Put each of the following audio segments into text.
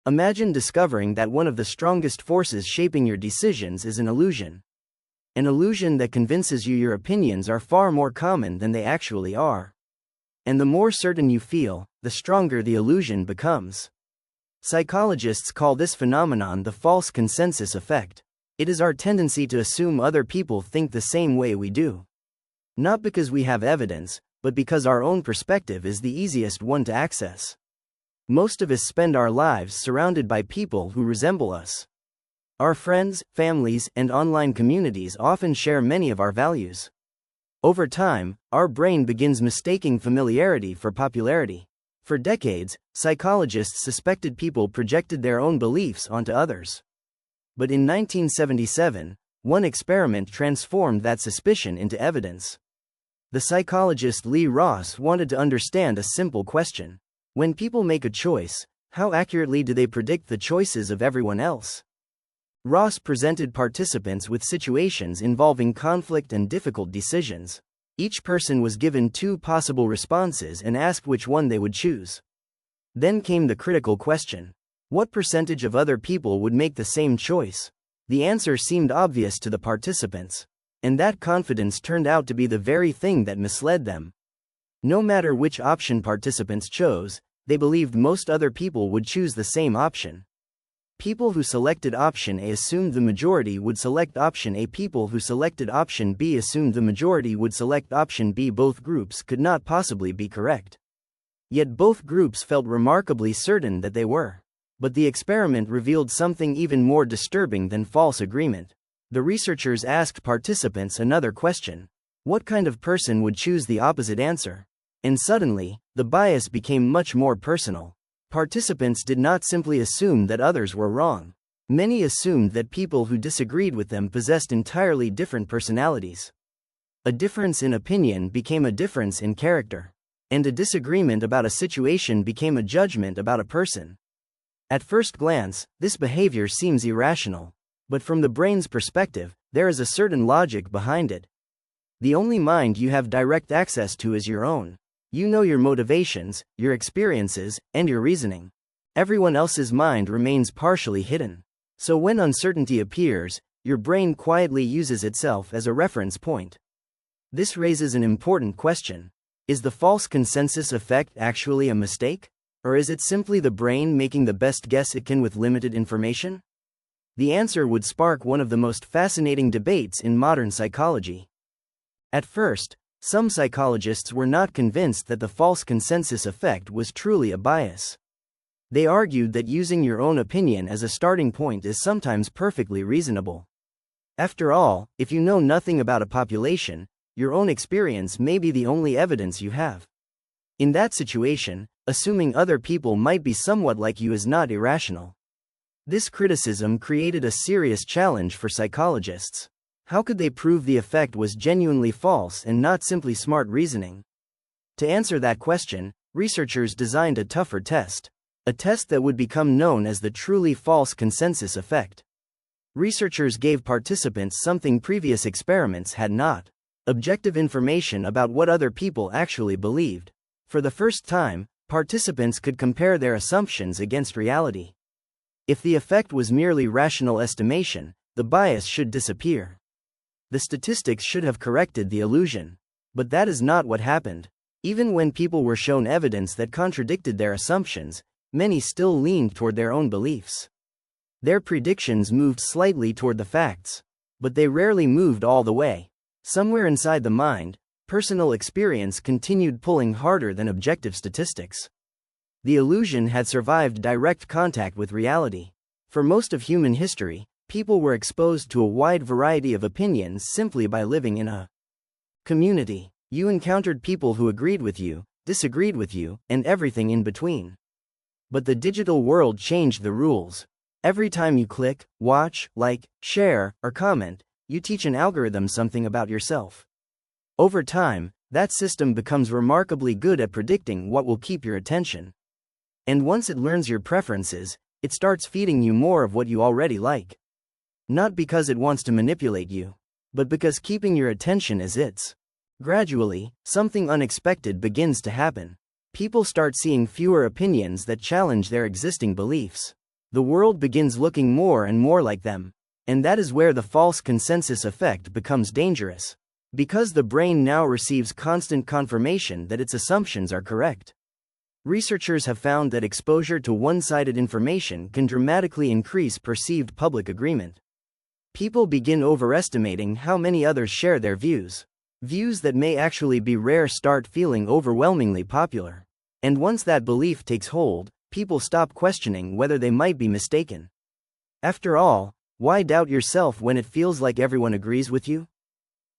Imagine discovering that one of the strongest forces shaping your decisions is an illusion. An illusion that convinces you your opinions are far more common than they actually are. And the more certain you feel, the stronger the illusion becomes. Psychologists call this phenomenon the false consensus effect. It is our tendency to assume other people think the same way we do. Not because we have evidence, but because our own perspective is the easiest one to access. Most of us spend our lives surrounded by people who resemble us. Our friends, families, and online communities often share many of our values. Over time, our brain begins mistaking familiarity for popularity. For decades, psychologists suspected people projected their own beliefs onto others. But in 1977, one experiment transformed that suspicion into evidence. The psychologist Lee Ross wanted to understand a simple question. When people make a choice, how accurately do they predict the choices of everyone else? Ross presented participants with situations involving conflict and difficult decisions. Each person was given 2 possible responses and asked which one they would choose. Then came the critical question. What percentage of other people would make the same choice? The answer seemed obvious to the participants. And that confidence turned out to be the very thing that misled them. No matter which option participants chose, they believed most other people would choose the same option. People who selected option A assumed the majority would select option A. People who selected option B assumed the majority would select option B. Both groups could not possibly be correct. Yet both groups felt remarkably certain that they were. But the experiment revealed something even more disturbing than false agreement. The researchers asked participants another question. What kind of person would choose the opposite answer? And suddenly, the bias became much more personal. Participants did not simply assume that others were wrong. Many assumed that people who disagreed with them possessed entirely different personalities. A difference in opinion became a difference in character. And a disagreement about a situation became a judgment about a person. At first glance, this behavior seems irrational. But from the brain's perspective, there is a certain logic behind it. The only mind you have direct access to is your own. You know your motivations, your experiences, and your reasoning. Everyone else's mind remains partially hidden. So when uncertainty appears, your brain quietly uses itself as a reference point. This raises an important question. Is the false consensus effect actually a mistake? Or is it simply the brain making the best guess it can with limited information? The answer would spark one of the most fascinating debates in modern psychology. At first, some psychologists were not convinced that the false consensus effect was truly a bias. They argued that using your own opinion as a starting point is sometimes perfectly reasonable. After all, if you know nothing about a population, your own experience may be the only evidence you have. In that situation, assuming other people might be somewhat like you is not irrational. This criticism created a serious challenge for psychologists. How could they prove the effect was genuinely false and not simply smart reasoning? To answer that question, researchers designed a tougher test. A test that would become known as the truly false consensus effect. Researchers gave participants something previous experiments had not: objective information about what other people actually believed. For the first time, participants could compare their assumptions against reality. If the effect was merely rational estimation, the bias should disappear. The statistics should have corrected the illusion. But that is not what happened. Even when people were shown evidence that contradicted their assumptions, many still leaned toward their own beliefs. Their predictions moved slightly toward the facts. But they rarely moved all the way. Somewhere inside the mind, personal experience continued pulling harder than objective statistics. The illusion had survived direct contact with reality. For most of human history, people were exposed to a wide variety of opinions simply by living in a community. You encountered people who agreed with you, disagreed with you, and everything in between. But the digital world changed the rules. Every time you click, watch, like, share, or comment, you teach an algorithm something about yourself. Over time, that system becomes remarkably good at predicting what will keep your attention. And once it learns your preferences, it starts feeding you more of what you already like. Not because it wants to manipulate you, but because keeping your attention is its. Gradually, something unexpected begins to happen. People start seeing fewer opinions that challenge their existing beliefs. the world begins looking more and more like them. And that is where the false consensus effect becomes dangerous. Because the brain now receives constant confirmation that its assumptions are correct. Researchers have found that exposure to one-sided information can dramatically increase perceived public agreement. People begin overestimating how many others share their views. Views that may actually be rare start feeling overwhelmingly popular. And once that belief takes hold, people stop questioning whether they might be mistaken. After all, why doubt yourself when it feels like everyone agrees with you?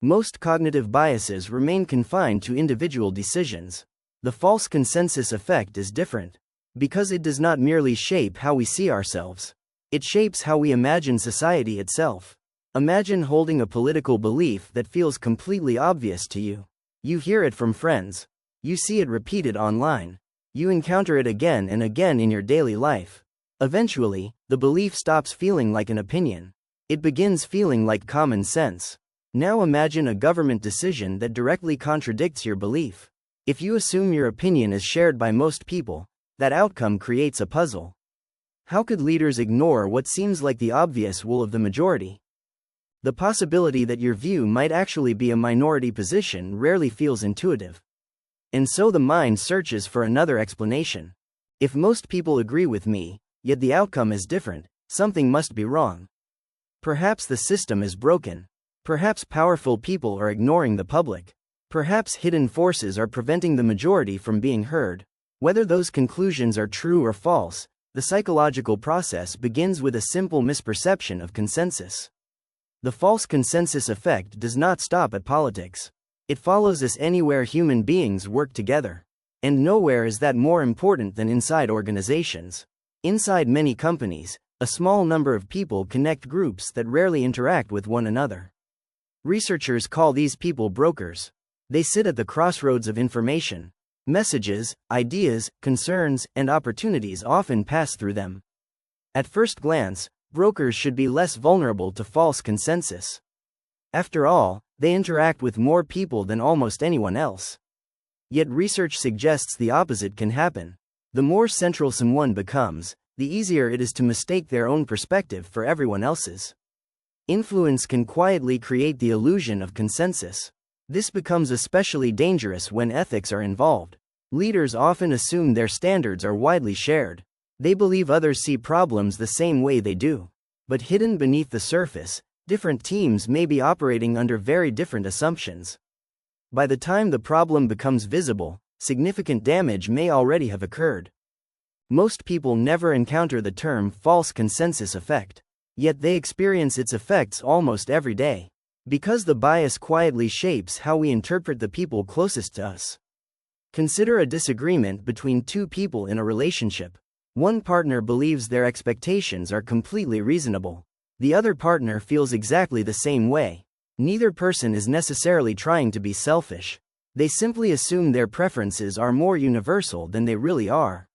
Most cognitive biases remain confined to individual decisions. The false consensus effect is different. Because it does not merely shape how we see ourselves. It shapes how we imagine society itself. Imagine holding a political belief that feels completely obvious to you. You hear it from friends. You see it repeated online. You encounter it again and again in your daily life. Eventually, the belief stops feeling like an opinion. It begins feeling like common sense. Now imagine a government decision that directly contradicts your belief. If you assume your opinion is shared by most people, that outcome creates a puzzle. How could leaders ignore what seems like the obvious will of the majority? The possibility that your view might actually be a minority position rarely feels intuitive. And so the mind searches for another explanation. If most people agree with me, yet the outcome is different, something must be wrong. Perhaps the system is broken. Perhaps powerful people are ignoring the public. Perhaps hidden forces are preventing the majority from being heard. Whether those conclusions are true or false, the psychological process begins with a simple misperception of consensus. The false consensus effect does not stop at politics. It follows us anywhere human beings work together. And nowhere is that more important than inside organizations. Inside many companies, a small number of people connect groups that rarely interact with one another. Researchers call these people brokers. They sit at the crossroads of information. Messages, ideas, concerns, and opportunities often pass through them. At first glance, brokers should be less vulnerable to false consensus. After all, they interact with more people than almost anyone else. Yet research suggests the opposite can happen. The more central someone becomes, the easier it is to mistake their own perspective for everyone else's. Influence can quietly create the illusion of consensus. This becomes especially dangerous when ethics are involved. Leaders often assume their standards are widely shared. They believe others see problems the same way they do. But hidden beneath the surface, different teams may be operating under very different assumptions. By the time the problem becomes visible, significant damage may already have occurred. Most people never encounter the term false consensus effect. Yet they experience its effects almost every day. Because the bias quietly shapes how we interpret the people closest to us. Consider a disagreement between two people in a relationship. One partner believes their expectations are completely reasonable. The other partner feels exactly the same way. Neither person is necessarily trying to be selfish. They simply assume their preferences are more universal than they really are.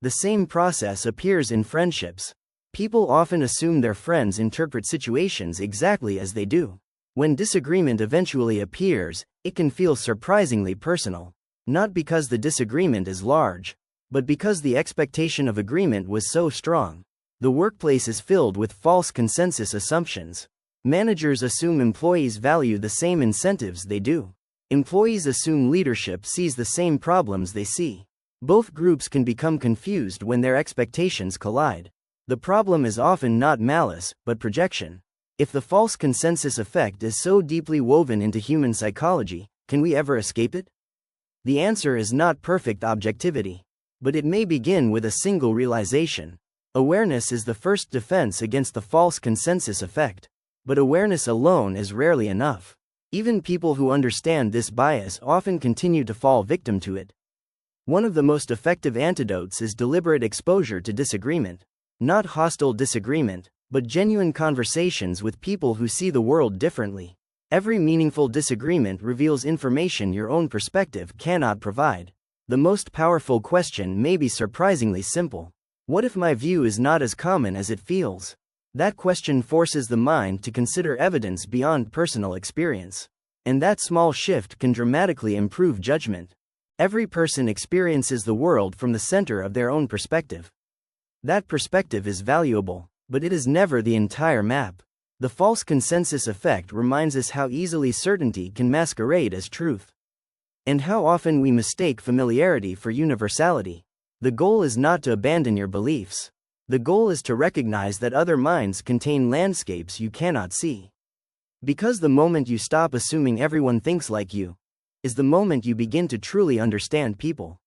The same process appears in friendships. People often assume their friends interpret situations exactly as they do. When disagreement eventually appears, it can feel surprisingly personal. Not because the disagreement is large, but because the expectation of agreement was so strong. The workplace is filled with false consensus assumptions. Managers assume employees value the same incentives they do. Employees assume leadership sees the same problems they see. Both groups can become confused when their expectations collide. The problem is often not malice, but projection. If the false consensus effect is so deeply woven into human psychology, can we ever escape it? The answer is not perfect objectivity. But it may begin with a single realization. Awareness is the first defense against the false consensus effect. But awareness alone is rarely enough. Even people who understand this bias often continue to fall victim to it. One of the most effective antidotes is deliberate exposure to disagreement. Not hostile disagreement, but genuine conversations with people who see the world differently. Every meaningful disagreement reveals information your own perspective cannot provide. The most powerful question may be surprisingly simple. What if my view is not as common as it feels? That question forces the mind to consider evidence beyond personal experience. And that small shift can dramatically improve judgment. Every person experiences the world from the center of their own perspective. That perspective is valuable, but it is never the entire map. The false consensus effect reminds us how easily certainty can masquerade as truth, and how often we mistake familiarity for universality. The goal is not to abandon your beliefs. The goal is to recognize that other minds contain landscapes you cannot see. Because the moment you stop assuming everyone thinks like you is the moment you begin to truly understand people.